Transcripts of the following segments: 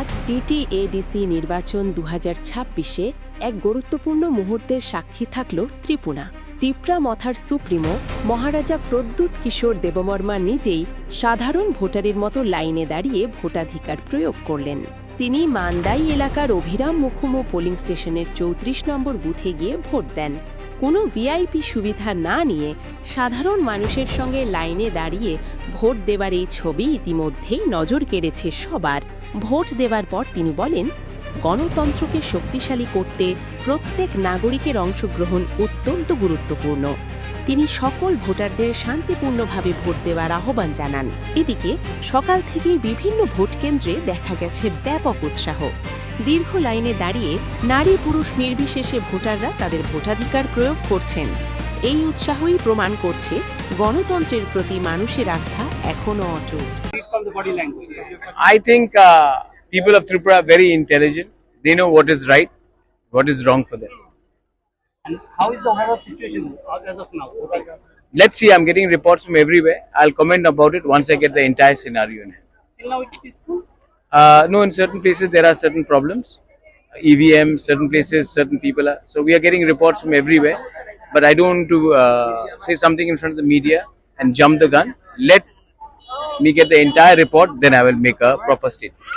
আজ টিটিএডিসি নির্বাচন 2026-এ এক গুরুত্বপূর্ণ মুহূর্তের সাক্ষী থাকল ত্রিপুরা। টিপ্রা মথার সুপ্রিমো মহারাজা প্রদ্যুৎ কিশোর দেববর্মা নিজেই সাধারণ ভোটারের মতো লাইনে দাঁড়িয়ে ভোটাধিকার প্রয়োগ করলেন। তিনি মান্দাই এলাকার অভিরাম মুখুমো পোলিং স্টেশনের 34 নম্বর বুথে গিয়ে ভোট দেন। কোনো ভিআইপি সুবিধা না নিয়ে সাধারণ মানুষের সঙ্গে লাইনে দাঁড়িয়ে ভোট দেওয়ার এই ছবি ইতিমধ্যেই নজর কেড়েছে সবার। ভোট দেওয়ার পর তিনি বলেন, গণতন্ত্রকে শক্তিশালী করতে প্রত্যেক নাগরিকের অংশগ্রহণ অত্যন্ত গুরুত্বপূর্ণ। তিনি সকল ভোটারদের শান্তিপূর্ণভাবে ভোট দেওয়ার আহ্বান জানান। এদিকে সকাল থেকেই বিভিন্ন ভোট কেন্দ্রে দেখা গেছে ব্যাপক উৎসাহ। দীর্ঘ লাইনে দাঁড়িয়ে নারী পুরুষ নির্বিশেষে ভোটাররা তাদের ভোটাধিকার প্রয়োগ করছেন। এই উৎসাহই প্রমাণ করছে গণতন্ত্রের প্রতি মানুষের আস্থা এখনও অটুট। I think people of Tripura are very intelligent. They know what is right, what is wrong for them. And how is the overall situation as of now? Let's see, I'm getting reports from everywhere. I'll comment about it once I get the entire scenario in hand. Till now it's peaceful? No, in certain places there are certain problems. EVM, certain places, certain people are. So we are getting reports from everywhere. But I don't want to say something in front of the media and jump the gun. Let me get the entire report, then I will make a proper statement.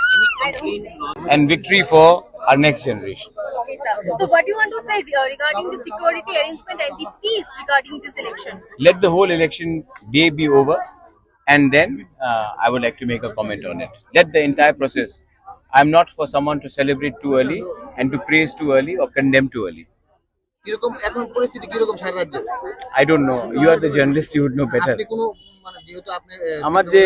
And victory for our next generation. Okay, sir. So what do you want to say regarding the security arrangement and the peace regarding this election? Let the whole election day be over, and then I would like to make a comment on it. Let the entire process. I'm not for someone to celebrate too early and to praise too early or condemn too early. কিরকম এখন পরিস্থিতি কিরকম সারা রাজ্যে? I don't know. You are the journalist. You would know better. আপনি কোনো মানে যেহেতু আপনি আমার যে